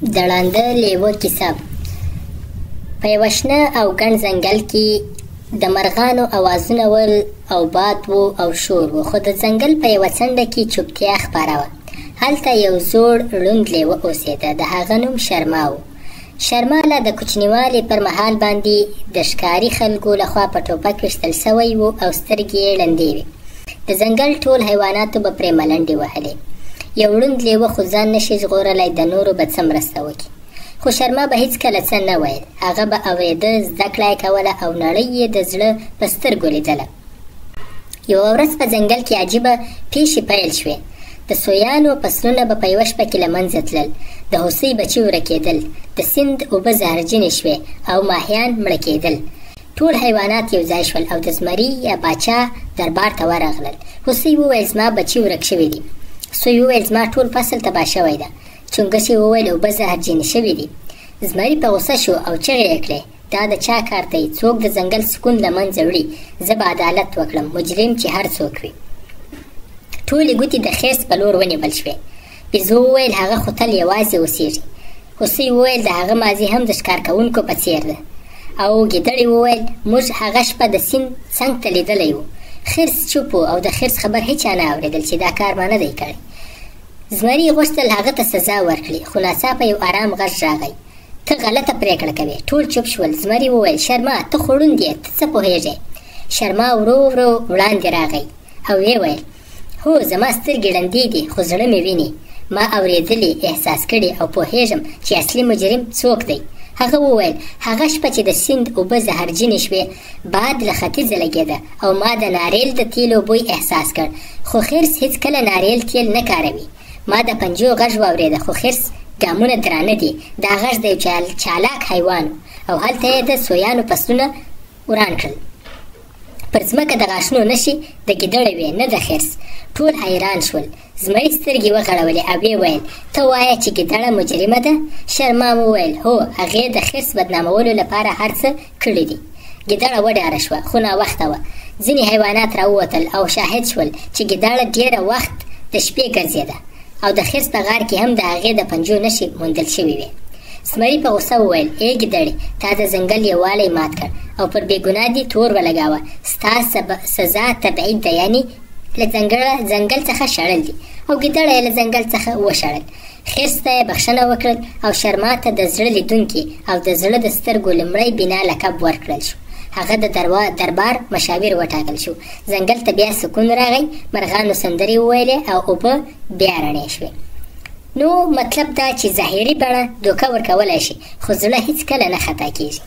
د ړانده لیوه کیسه. په یوه شنه او ګڼ ځنګل کې د مرغانو اوازونه ول او باد و او شور و، خو د ځنګل په یوه څنډه کې چوپتیا خپره وه. هلته یو زوړ ړوند لیوه اوسېده. د هغه نوم شرما و. شرما له د کوچنیوالي پر مهال باندې د ښکاري خلکو لخوا په ټوپک ویشتل سوی و او سترګې یې ړندې وې. د ځنګل ټول حیواناتو به پرې ملنډې وهلې. یو ړوند لیوه خو ځان نشي ژغورلی، د نورو به څه مرسته وکړي. خو شرما به هیڅکله څه نه ویل. هغه به اورېده، زده کړه یې کوله او نړۍ یې د زړه په سترګو لیدله. یوه ورځ په ځنګل کې عجیبه پیښې پیل شوې. د سویانو فصلونه به په یوه شپه کې له منځه تلل. د هوسۍ بچي ورکېدل. د سیند اوبه زهرجنې شوې او ماهیان مړه کېدل. ټول حیوانات یو ځای شول او د زمري یا باچا دربار ته ورغلل. هوسۍ وویل زما بچي ورک شوي دي. سوی وویل زما ټول فصل تباه شوی ده. چونګښې وویل اوبه زهرجنې شوي دي. زمري په غوسه شو او چغې یې کړې دا د چا کار دی؟ څوک د ځنګل سکون له منځه وړي؟ زه به عدالت وکړم، مجرم چې هر څوک وي. ټولې ګوتې د خرس په لور ونیول شوې. بیزو وویل هغه خو تل یوازې اوسېږي. هوسۍ وویل د هغه ماضي هم د ښکار کوونکو په څېر ده. او ګیدړې وویل موږ هغه شپه د سیند څنګ ته لیدلی و. خرس چوپ و او د خرس خبر هیچا نه اورېدل چې دا کار ما نه دی کړی. زمري غوښتل هغه ته سزا ورکړي، خو ناڅاپه یو ارام غږ راغی. ته غلطه پرېکړه کوې. ټول چوپ شول. زمري وویل شرما ته خو ړوند یې، ته څه پوهېږې؟ شرما ورو ورو وړاندې راغی او ویې ویل هو زما سترګې ړندې دي، خو زړه مې ویني. ما اورېدلې، احساس کړي او پوهېږم چې اصلي مجرم څوک دی. هغه وویل هغه شپه چې د سیند اوبه زهرجنې شوې، باد له ختیځه لګېده او ما د ناریل د تیلو بوی احساس کړ. خو خرس هیڅکله ناریل تیل نه کاروي. ما د پنجو غږ واورېده، خو خرس ګامونه درانه دي. دا غږ د یو چالاک حیوان او هلته یې د سویانو فصلونه وران کړل. پر ځمکه د غاښونو نښې د ګیدړې وې، نه د خرس. ټول حیران شول. زمري سترګې وغړولې او ویې ویل ته وایه چې ګیدړه مجرمه ده؟ شرما وویل هو، هغې د خرس بدنامولو لپاره هر څه کړي دي. ګیدړه وډاره شوه، خو ناوخته وه. ځینې حیوانات راووتل او شاهد شول چې ګیدړه ډېره وخت د شپې ګرځېده او د خرس په غار کې هم د هغې د پنجو نښې موندل شوې وې. زمري په غوسه وویل ای ګیدړې، تا د ځنګل یووالی مات کړ او پر بېګناه دې تور ولګاوه. ستا سزا تبعید ده، یعنې له ځنګل څخه شړل دي. او ګیدړه یې له ځنګل څخه وشړل. خرس ته یې بخښنه وکړل او شرما ته د زړه لیدونکي او د زړه د سترګو لومړی بنا لقب ورکړل شو. هغه د دربار مشاور وټاکل شو. ځنګل ته بیا سکون راغی. مرغانو سندرې وویلې او اوبه بیا رڼې شوې. نو مطلب دا چې ظاهري بڼه دوکه ورکولی شي، خو زړه هیڅکله نه خطا کیږي.